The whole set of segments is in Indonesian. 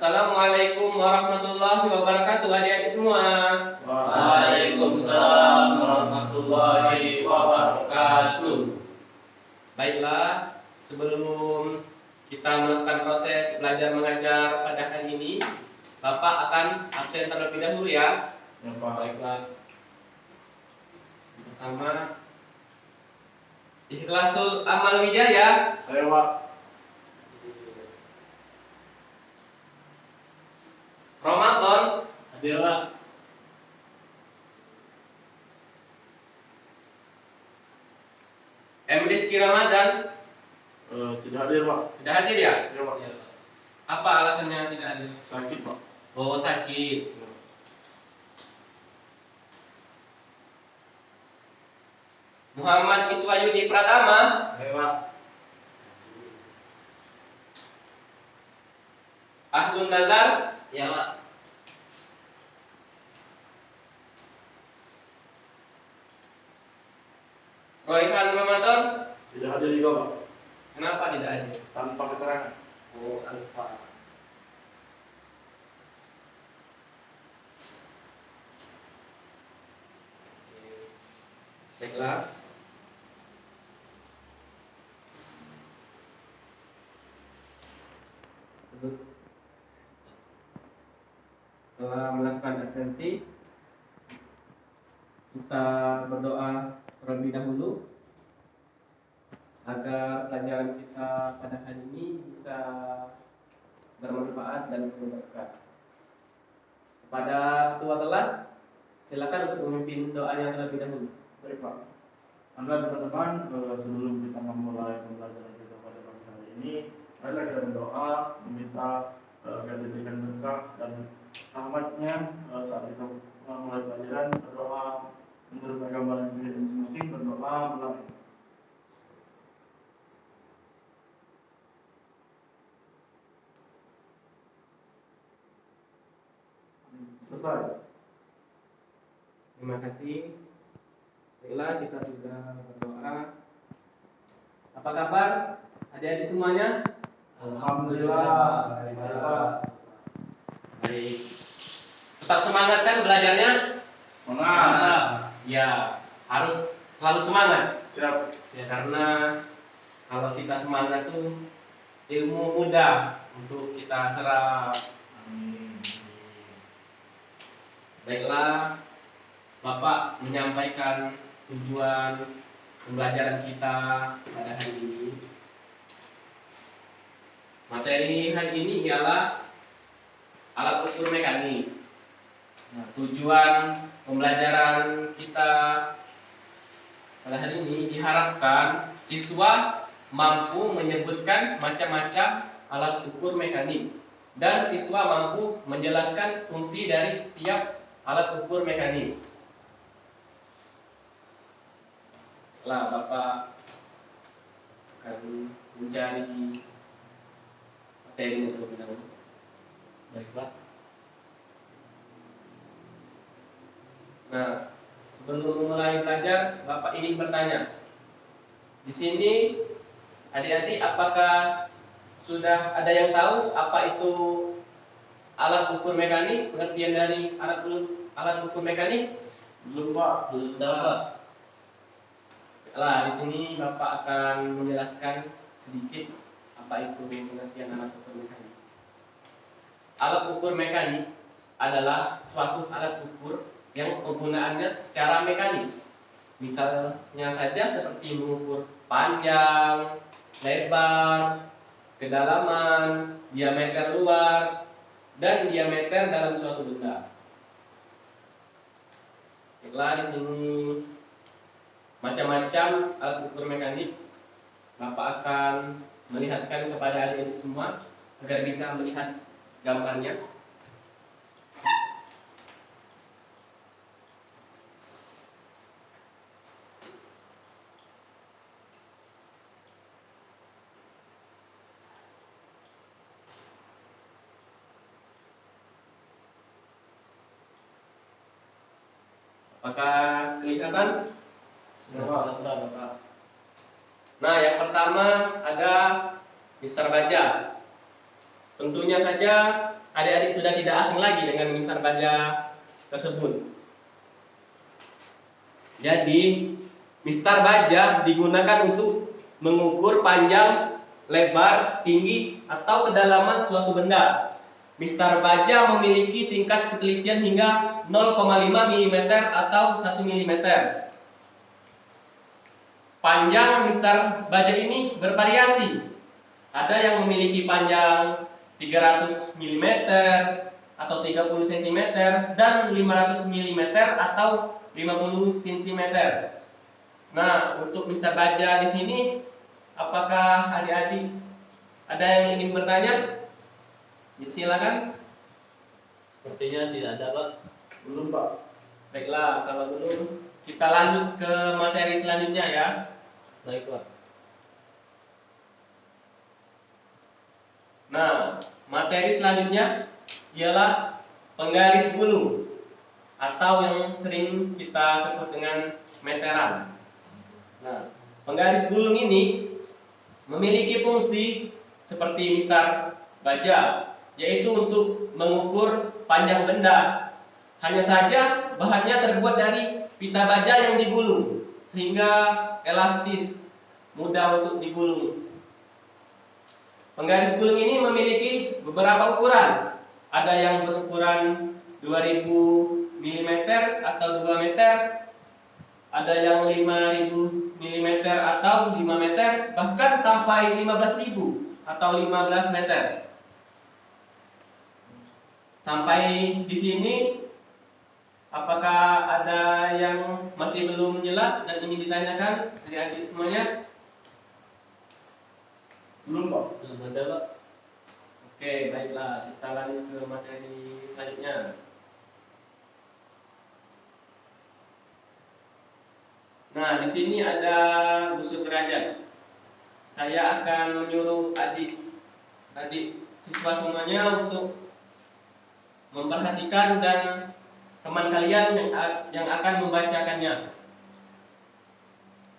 Assalamualaikum warahmatullahi wabarakatuh adik-adik semua. Waalaikumsalam warahmatullahi wabarakatuh. Baiklah, sebelum kita melakukan proses belajar mengajar pada hari ini, Bapak akan absen terlebih dahulu ya. Ya, Pak. Baiklah. Pertama, Ikhlasul Amal Wijaya. Saya, Pak. Ramadan. Hadir, Pak. Rizky Ramadan. Tidak hadir, Pak. Tidak hadir ya? Ya, Pak. Apa alasannya tidak hadir? Sakit, Pak. Oh, sakit. Muhammad Iswayudi Pratama. Ayo, Pak. Ahlun Nazar. Ya, Pak. Royhan Ramadan. Tidak hadir juga, Pak. Kenapa tidak hadir? Tanpa keterangan. Oh, alfa. Baiklah. Setelah melakukan absensi, kita berdoa terlebih dahulu agar pelajaran kita pada hari ini bisa bermanfaat dan berberkah. Kepada ketua kelas, silakan untuk memimpin doanya terlebih dahulu. Baik, Pak. Anda teman-teman, sebelum kita memulai pembelajaran kita pada pagi hari ini, marilah kita berdoa meminta agar diberikan berkah dan rahmatnya saat kita memulai pelajaran. Berdoa menurut agama dan pilihan masing-masing, berdoa mulai. Selesai. Terima kasih. Baiklah, kita sudah berdoa. Apa kabar adik-adik semuanya? Alhamdulillah. Baik. Tetap semangat kan belajarnya? Semangat. Ya, harus selalu semangat. Siap. Karena kalau kita semangat tuh ilmu mudah untuk kita serap. Amin. Baiklah, Bapak menyampaikan tujuan pembelajaran kita pada hari ini. Materi hari ini ialah alat ukur mekanik. Nah, tujuan pembelajaran kita pada hari ini diharapkan siswa mampu menyebutkan macam-macam alat ukur mekanik dan siswa mampu menjelaskan fungsi dari setiap alat ukur mekanik. Lah, Bapak akan mencari materi terlebih dahulu. Baik, Pak. Nah, sebelum mulai belajar, Bapak ingin bertanya. Di sini, adik-adik, apakah sudah ada yang tahu apa itu alat ukur mekanik? Pengertian dari alat ukur mekanik? Belum, Pak. Belum tahu, Pak. Lah, di sini Bapak akan menjelaskan sedikit apa itu pengertian alat ukur mekanik. Alat ukur mekanik adalah suatu alat ukur yang penggunaannya secara mekanik. Misalnya saja seperti mengukur panjang, lebar, kedalaman, diameter luar, dan diameter dalam suatu benda. Baiklah, di sini macam-macam alat ukur mekanik. Bapak akan melihatkan kepada adik-adik semua agar bisa melihat gambarnya. Apakah kelihatan? Bapak. Nah, yang pertama ada Mr. Baja. Tentunya saja adik-adik sudah tidak asing lagi dengan mistar baja tersebut. Jadi, mistar baja digunakan untuk mengukur panjang, lebar, tinggi, atau kedalaman suatu benda. Mistar baja memiliki tingkat ketelitian hingga 0,5 mm atau 1 mm. Panjang mistar baja ini bervariasi. Ada yang memiliki panjang 300 mm atau 30 cm dan 500 mm atau 50 cm. Nah, untuk mistar baja di sini, apakah adik-adik ada yang ingin bertanya? Silakan. Sepertinya tidak ada, Pak. Belum, Pak. Baiklah, kalau belum, kita lanjut ke materi selanjutnya ya. Baik, Pak. Nah, materi selanjutnya ialah penggaris gulung atau yang sering kita sebut dengan meteran. Nah, penggaris gulung ini memiliki fungsi seperti mistar baja, yaitu untuk mengukur panjang benda. Hanya saja bahannya terbuat dari pita baja yang digulung, sehingga elastis, mudah untuk digulung. Penggaris gulung ini memiliki beberapa ukuran. Ada yang berukuran 2000 mm atau 2 meter, ada yang 5000 mm atau 5 meter, bahkan sampai 15.000 atau 15 meter. Sampai di sini, apakah ada yang masih belum jelas dan ingin ditanyakan adik-adik semuanya? Belum, Pak. Belum ada, Pak. Oke, baiklah, kita lanjut ke materi selanjutnya. Nah, di sini ada busur derajat. Saya akan menyuruh adik siswa semuanya untuk memperhatikan dan teman kalian yang akan membacakannya.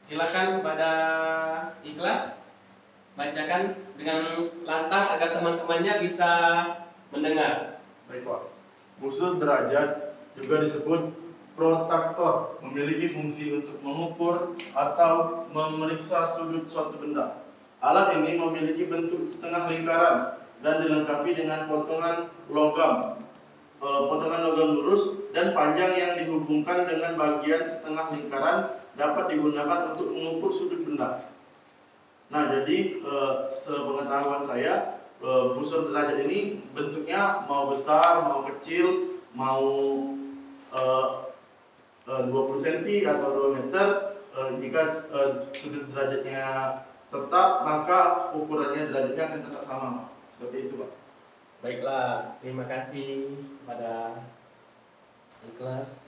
Silakan kepada Ikhlas bacakan dengan lantang agar teman-temannya bisa mendengar. Baik, Pak. Busur derajat juga disebut protraktor, memiliki fungsi untuk mengukur atau memeriksa sudut suatu benda. Alat ini memiliki bentuk setengah lingkaran dan dilengkapi dengan potongan logam lurus dan panjang yang dihubungkan dengan bagian setengah lingkaran, dapat digunakan untuk mengukur sudut benda. Nah, jadi sepengetahuan saya, busur derajat ini bentuknya mau besar, mau kecil, mau 20 cm atau 2 meter, jika sudut derajatnya tetap, maka ukurannya derajatnya akan tetap sama, Pak. Seperti itu, Pak. Baiklah, terima kasih kepada Ikhlas.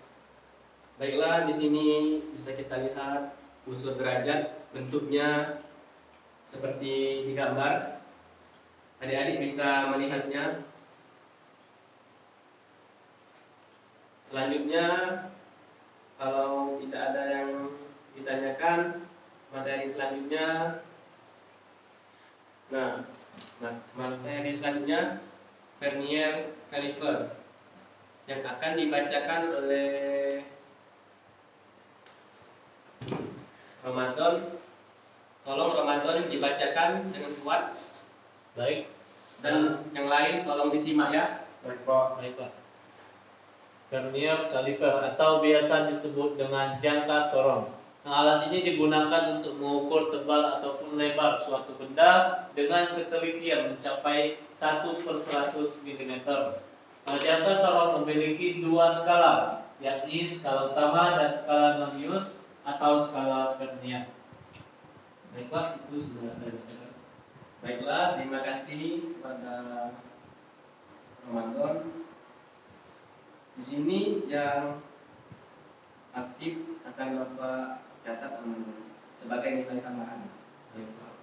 Baiklah, di sini bisa kita lihat busur derajat, bentuknya seperti di gambar. Adik-adik bisa melihatnya. Selanjutnya, kalau tidak ada yang ditanyakan, materi selanjutnya. Nah, materi selanjutnya vernier caliper yang akan dibacakan oleh Ramadan. Tolong Ramadan dibacakan dengan kuat. Baik. Dan yang lain tolong disimak ya. Baik, Pak. Baik, Pak. Vernier caliper atau biasa disebut dengan jangka sorong. Nah, alat ini digunakan untuk mengukur tebal ataupun lebar suatu benda dengan ketelitian mencapai 1/100 mm. Nah, jangka sorong memiliki dua skala, yakni skala utama dan skala non-Yus atau skala vernier. Baik, Pak, itu sudah saya bacakan. Baiklah, terima kasih kepada Ramadan. Di sini yang aktif akan Bapak catat sebagai nilai tambahan. Baik, Pak.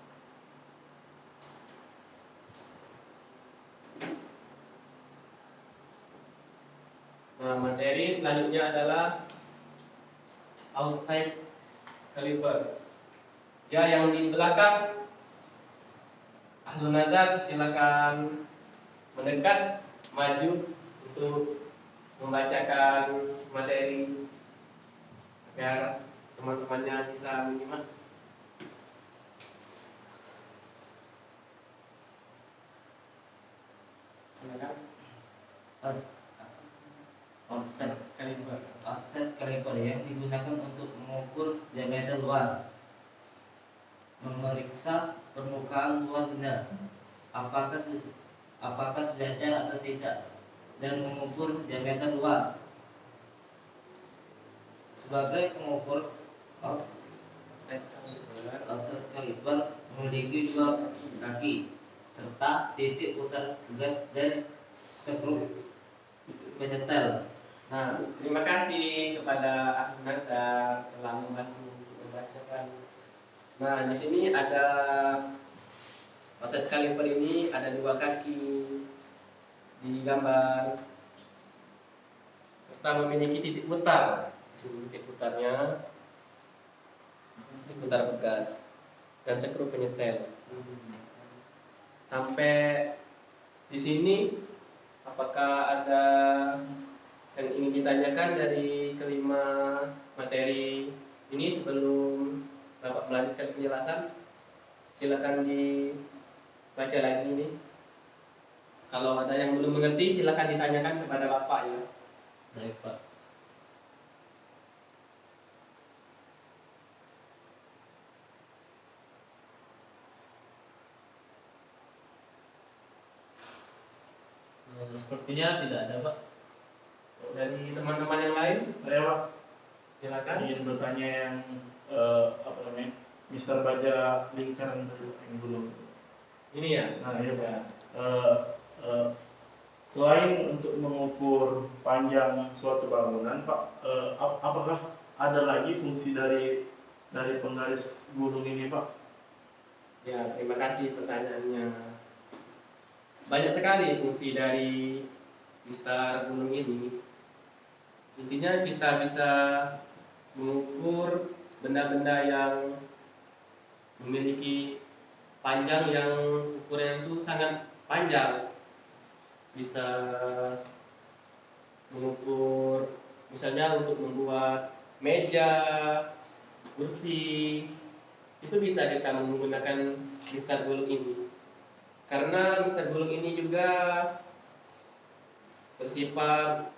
Nah, materi selanjutnya adalah outside caliper. Ya, yang di belakang Ahlun Nazar silakan mendekat maju untuk membacakan materi agar teman-temannya bisa menyimak. Silakan. Offset Kaliber. offset caliper yang digunakan untuk mengukur diameter luar, memeriksa permukaan luar benda apakah sejajar atau tidak, dan mengukur diameter luar. Sebagai pengukur, offset caliper memiliki dua kaki serta titik putar gas dan skru penyetel. Nah, terima kasih kepada Ahmad telah membantu untuk membacakan. Nah, di sini ada offset caliper ini ada dua kaki di gambar serta memiliki titik putar. Di sini titik putarnya, titik putar pegas dan skru penyetel. Sampai di sini apakah ada yang ingin ditanyakan dari kelima materi ini sebelum Bapak melanjutkan penjelasan? Silakan dibaca lagi ini. Kalau ada yang belum mengerti silakan ditanyakan kepada Bapak ya. Baik Pak. Sepertinya tidak ada Pak. Dari teman-teman yang lain Saya Pak silakan. ingin bertanya yang apa namanya, Mister baca lingkaran dulu yang belum. Ini ya. Nah, iya Pak. Ya. Selain untuk mengukur panjang suatu bangunan, Pak, apakah ada lagi fungsi dari penggaris gunung ini, Pak? Ya, terima kasih pertanyaannya. Banyak sekali fungsi dari mistar gunung ini. Intinya kita bisa mengukur benda-benda yang memiliki panjang yang ukurannya itu sangat panjang. Bisa mengukur misalnya untuk membuat meja, kursi, itu bisa kita menggunakan mistar gulung ini. Karena mistar gulung ini juga bersifat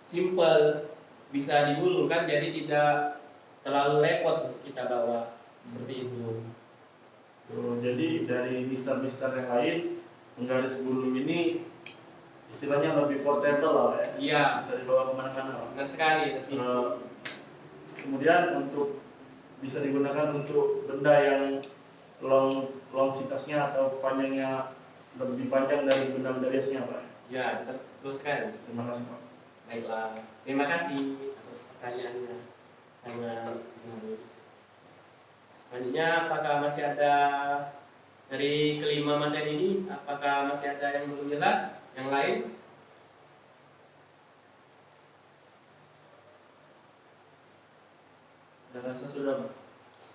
simple, bisa digulung kan, jadi tidak terlalu repot untuk kita bawa seperti itu. Jadi dari mister-mister yang lain, penggaris gulung ini istilahnya lebih portable lah, Pak, ya? Iya, Bisa dibawa kemana-mana, Pak. benar sekali. Kemudian untuk bisa digunakan untuk benda yang longsitasnya atau panjangnya lebih panjang dari benda-benda biasanya, Pak. Ya, betul sekali. Terima kasih, Pak. Baiklah, terima kasih atas pertanyaannya. Sangat menarik. Selanjutnya, apakah masih ada dari kelima materi ini? Apakah masih ada yang belum jelas? Yang lain? Saya rasa sudah, Pak.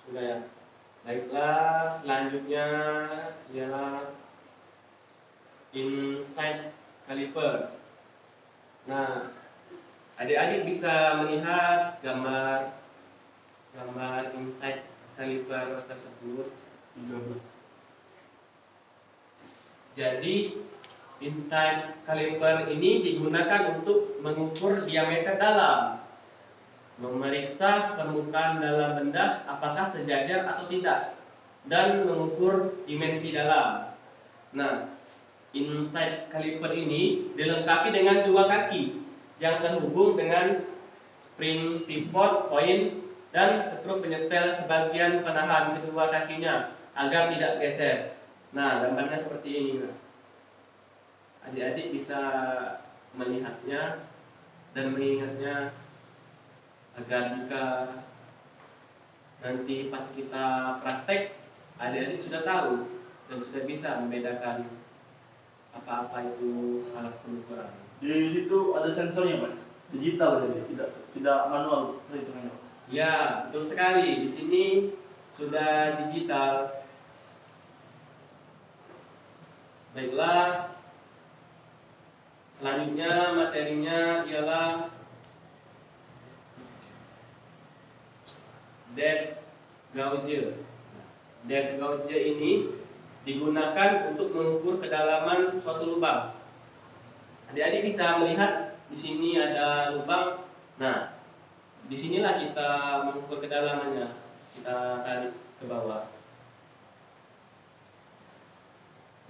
Sudah ya. Baiklah, selanjutnya ialah inside caliper. Nah, adik-adik bisa melihat gambar inside caliper tersebut. 13. Jadi inside caliper ini digunakan untuk mengukur diameter dalam, memeriksa permukaan dalam benda apakah sejajar atau tidak, dan mengukur dimensi dalam. Nah, inside caliper ini dilengkapi dengan dua kaki yang terhubung dengan spring pivot point dan skru penyetel sebagian penahan kedua kakinya agar tidak geser. Nah, gambarnya seperti ini. Adik-adik bisa melihatnya dan mengingatnya agar jika nanti pas kita praktek, adik-adik sudah tahu dan sudah bisa membedakan apa-apa itu alat pengukuran. Di situ ada sensornya, Pak. Digital jadi tidak manual hitungannya, Pak. Ya, betul sekali. Di sini sudah digital. Baiklah, Selanjutnya materinya ialah depth gauge. Depth gauge ini digunakan untuk mengukur kedalaman suatu lubang. Adik-adik bisa melihat di sini ada lubang. Nah, disinilah kita mengukur kedalamannya. Kita tarik ke bawah.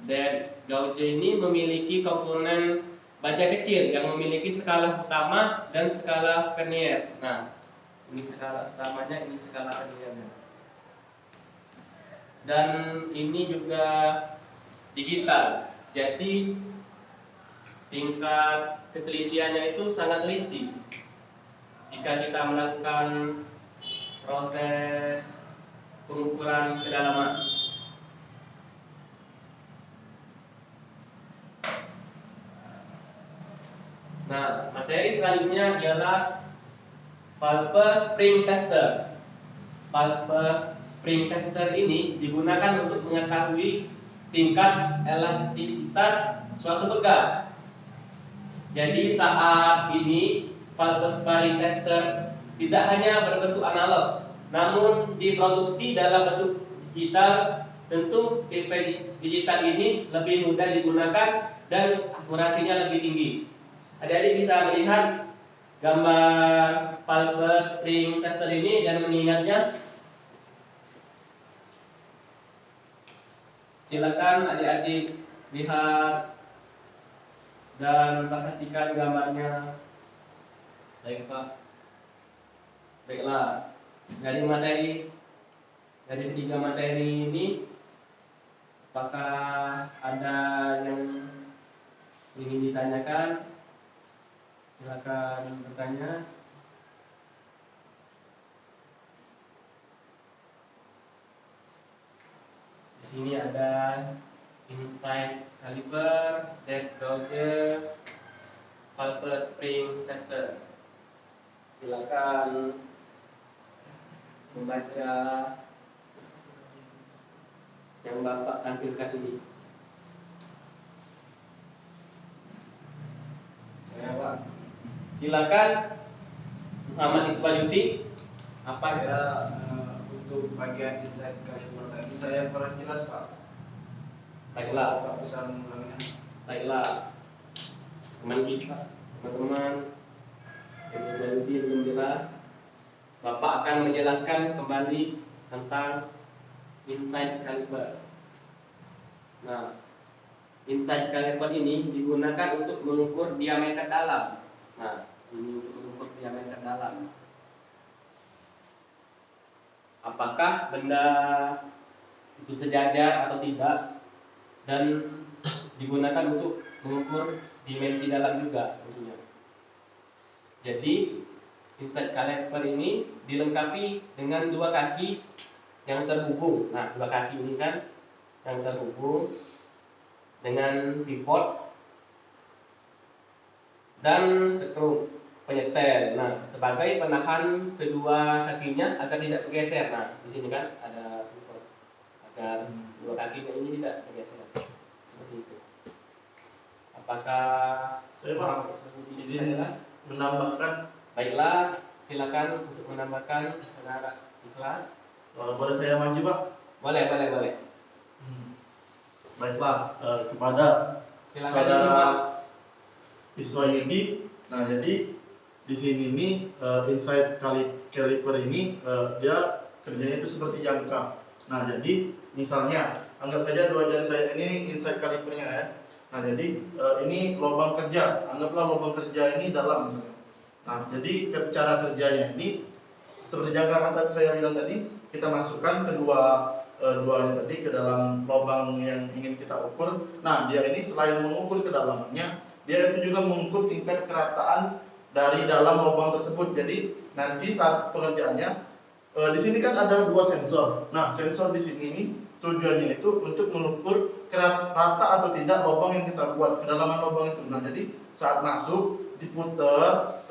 Depth gauge ini memiliki komponen baja kecil yang memiliki skala utama dan skala vernier. Nah, ini skala utamanya, ini skala verniernya. Dan ini juga digital. Jadi tingkat ketelitiannya itu sangat teliti. Jika kita melakukan proses pengukuran kedalaman. Nah, materi selanjutnya ialah Pulper Spring Tester. Pulper Spring Tester ini digunakan untuk mengetahui tingkat elastisitas suatu bekas. Jadi saat ini Pulper Spring Tester tidak hanya berbentuk analog, namun diproduksi dalam bentuk digital. Tentu tipe digital ini lebih mudah digunakan dan akurasinya lebih tinggi. Adik-adik bisa melihat gambar Pulper Spring Tester ini dan mengingatnya. Silakan adik-adik lihat dan perhatikan gambarnya. Baik Pak. Baiklah, dari ketiga materi ini, apakah ada yang ingin ditanyakan? Silakan bertanya. Di sini ada insight caliper, depth gauge, Pulper Spring Tester. Silakan membaca yang Bapak tampilkan ini. Saya Pak, Silakan Muhammad Iswayudi. Apa saya untuk bagian insight caliper tadi saya kurang jelas Pak. Baiklah, Bapak bisa mengulangnya. baiklah. Teman-teman yang Iswayudi belum jelas. Bapak akan menjelaskan kembali tentang insight caliper. Nah, insight caliper ini digunakan untuk mengukur diameter dalam. Nah, ini untuk mengukur diameter dalam. Apakah benda itu sejajar atau tidak, dan digunakan untuk mengukur dimensi dalam juga tentunya. Jadi insight caliper ini dilengkapi dengan dua kaki yang terhubung. Nah, dua kaki ini kan yang terhubung dengan pivot dan skru penyetel. Nah, sebagai penahan kedua kakinya agar tidak bergeser. Nah, di sini kan ada pivot agar dua kakinya ini tidak bergeser. Seperti itu. Apakah Saya Pak, izin menambahkan. Baiklah, silakan untuk menambahkan saudara ikhlas. Boleh saya maju Pak? Boleh. Baiklah, kepada Silakan saudara disimak. Iswayudi. Nah, jadi di sini nih insight caliper ini dia kerjanya itu seperti jangka. Nah, jadi misalnya anggap saja dua jari saya ini insight calipernya ya. Nah, jadi ini lubang kerja. Anggaplah lubang kerja ini dalam misalnya. Nah, jadi cara kerjanya ini seperti jangka yang saya bilang tadi, kita masukkan kedua ini tadi ke dalam lubang yang ingin kita ukur. Nah, dia ini selain mengukur kedalamannya, dia itu juga mengukur tingkat kerataan dari dalam lubang tersebut. Jadi nanti saat pengerjaannya di sini kan ada dua sensor. Nah, sensor di sini ini tujuannya itu untuk mengukur rata atau tidak lubang yang kita buat, kedalaman lubang itu. Nah, jadi saat masuk diputar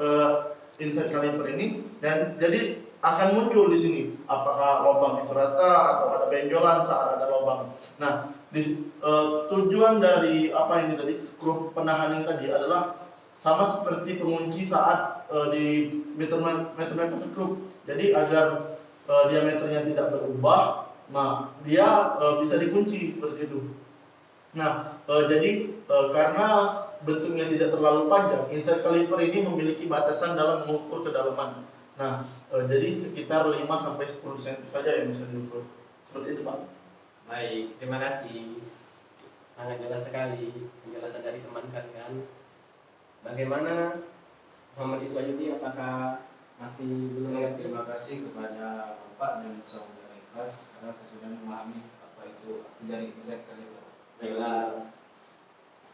insight caliper ini, dan jadi akan muncul di sini apakah lubang itu rata atau ada benjolan saat ada lubang. Nah, tujuan dari apa ini tadi, skrup penahan ini tadi adalah sama seperti pengunci saat di meter skrup. Jadi agar diameternya tidak berubah, nah dia bisa dikunci seperti itu. Nah, karena bentuknya tidak terlalu panjang, inside caliper ini memiliki batasan dalam mengukur kedalaman. Nah, jadi sekitar 5 sampai 10 cm saja yang bisa diukur. Seperti itu, Pak. Baik, terima kasih. Sangat jelas sekali penjelasan dari teman kalian. Bagaimana Muhammad Iswayudi, apakah masih belum mengerti? Terima kasih kepada Bapak dan saudara ikhlas karena saya sudah memahami apa itu arti dari inside caliper. Baiklah,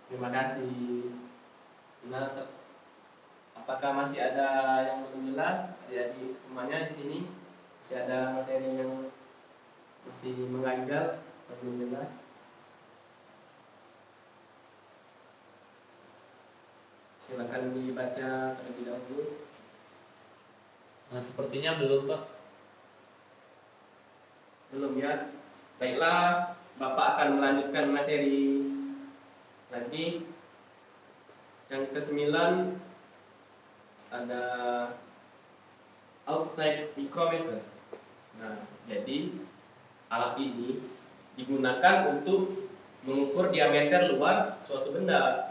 terima kasih. Nah, apakah masih ada yang belum jelas? Adik-adik semuanya di sini masih ada materi yang masih mengganjal atau belum jelas? Silakan dibaca terlebih dahulu. Nah, sepertinya belum, Pak. Belum ya? Baiklah, Bapak akan melanjutkan materi nanti. Yang ke-9 ada outside micrometer. Nah, jadi alat ini digunakan untuk mengukur diameter luar suatu benda.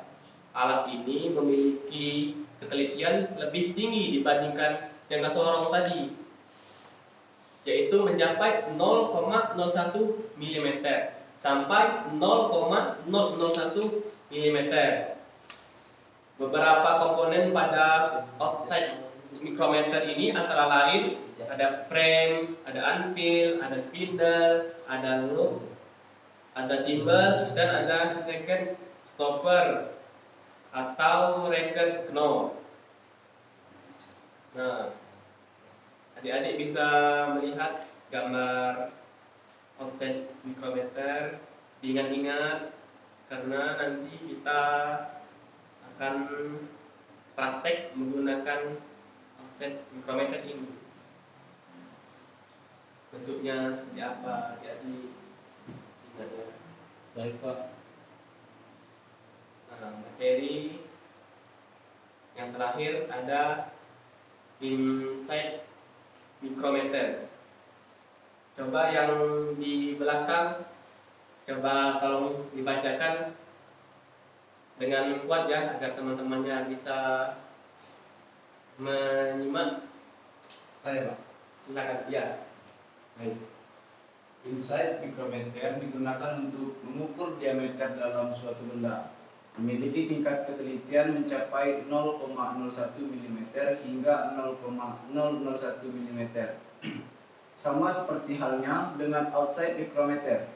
Alat ini memiliki ketelitian lebih tinggi dibandingkan jangka sorong tadi, yaitu mencapai 0,01 mm sampai 0,001 mm. Beberapa komponen pada outside micrometer ini antara lain ada frame, ada anvil, ada spindle, ada loop, ada timber, dan ada record stopper atau record knob. Nah, adik-adik bisa melihat gambar outside micrometer. Diingat-ingat karena nanti kita akan praktek menggunakan outside micrometer ini. Bentuknya seperti apa, adik-adik ingat ya. Baik, Pak. Nah, materi yang terakhir ada inside micrometer. Coba yang di belakang, coba tolong dibacakan dengan kuat ya, agar teman-temannya bisa menyimak. Saya, Pak. Silakan ya. Baik. Inside micrometer digunakan untuk mengukur diameter dalam suatu benda. Memiliki tingkat ketelitian mencapai 0,01 mm hingga 0,001 mm. Sama seperti halnya dengan outside micrometer.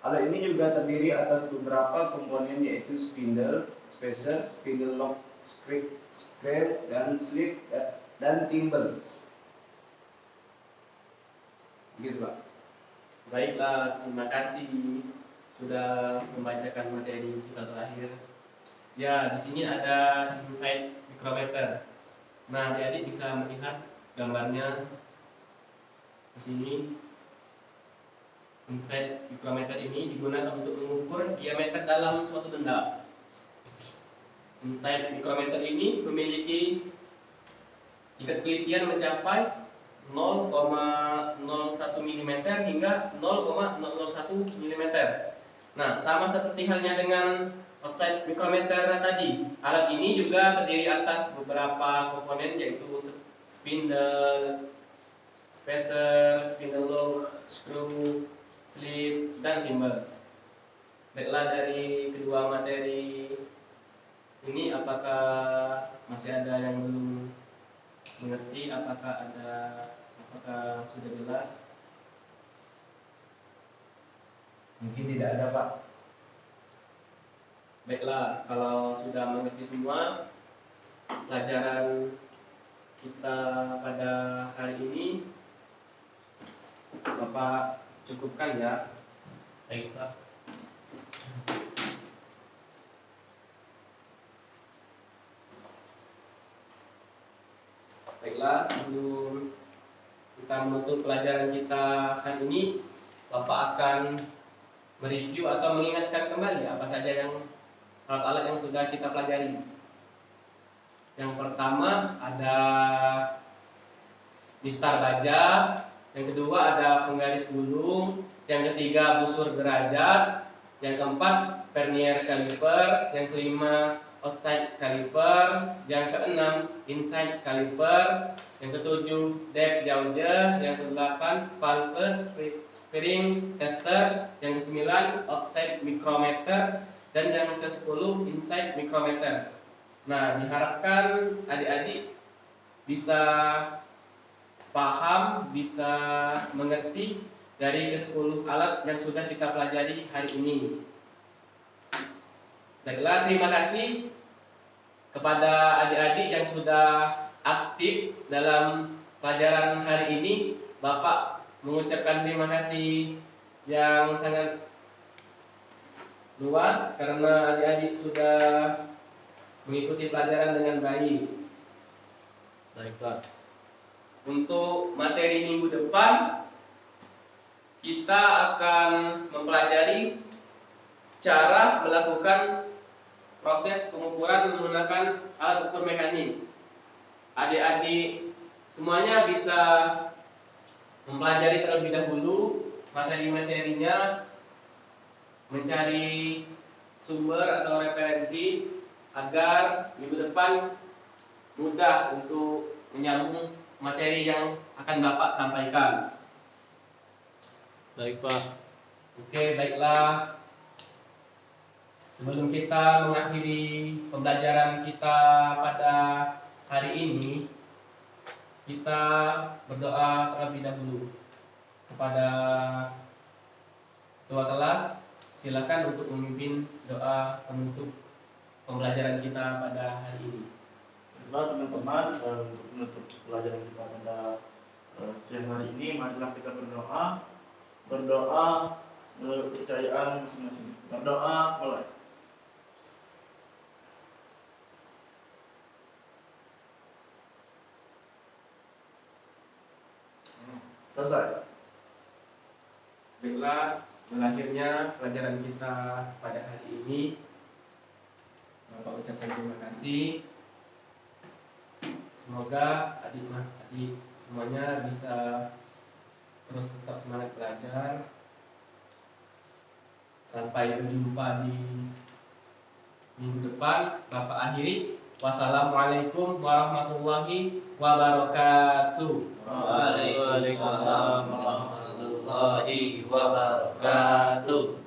Alat ini juga terdiri atas beberapa komponen yaitu spindle, spacer, spindle lock, screw, dan sleeve, dan thimble. Gitu, Pak. Baiklah, terima kasih sudah membacakan materi kita terakhir. Ya, di sini ada inside micrometer. Nah, adik-adik bisa melihat gambarnya di sini. Inside micrometer ini digunakan untuk mengukur diameter dalam suatu benda. Inside micrometer ini memiliki tingkat ketelitian mencapai 0,01 mm hingga 0,001 mm. Nah, sama seperti halnya dengan outside micrometer tadi, alat ini juga terdiri atas beberapa komponen yaitu spindle, spacer, spindle lock, screw, sleeve, dan thimble. Baiklah, dari kedua materi ini apakah masih ada yang belum mengerti? Apakah sudah jelas? Mungkin tidak ada, Pak. Baiklah, kalau sudah mengerti semua, pelajaran kita pada hari ini Bapak cukupkan ya. Baik, Pak. Baiklah, sebelum kita menutup pelajaran kita hari ini, Bapak akan mereview atau mengingatkan kembali apa saja yang alat-alat yang sudah kita pelajari. Yang pertama ada mistar baja, yang kedua ada penggaris gulung, yang ketiga busur derajat, yang keempat vernier caliper, yang kelima outside caliper, yang keenam inside caliper, yang ketujuh depth gauge, yang kedelapan valve spring tester, yang kesembilan outside micrometer, dan yang ke-10 inside micrometer. Nah, diharapkan adik-adik bisa paham, bisa mengerti dari ke-10 alat yang sudah kita pelajari hari ini. Baiklah, terima kasih kepada adik-adik yang sudah aktif dalam pelajaran hari ini. Bapak mengucapkan terima kasih yang sangat luas karena adik-adik sudah mengikuti pelajaran dengan baik. Baiklah. Untuk materi minggu depan, kita akan mempelajari cara melakukan proses pengukuran menggunakan alat ukur mekanik. Adik-adik semuanya bisa mempelajari terlebih dahulu materi-materinya, mencari sumber atau referensi agar minggu depan mudah untuk menyambung materi yang akan Bapak sampaikan. Baik, Pak. Oke, baiklah. Sebelum kita mengakhiri pembelajaran kita pada hari ini, kita berdoa terlebih dahulu kepada ketua kelas. Silakan untuk memimpin doa penutup pembelajaran kita pada hari ini. Baiklah teman-teman, untuk menutup pelajaran kita pada siang hari ini, marilah kita berdoa menurut kepercayaan masing-masing. Berdoa mulai. Selesai. Baiklah, berakhirnya pelajaran kita pada hari ini. Bapak ucapkan terima kasih. Semoga adik-adik semuanya bisa terus tetap semangat belajar. Sampai berjumpa di minggu depan. Bapak akhiri. Wassalamualaikum warahmatullahi wabarakatuh. Waalaikumsalam warahmatullahi wabarakatuh.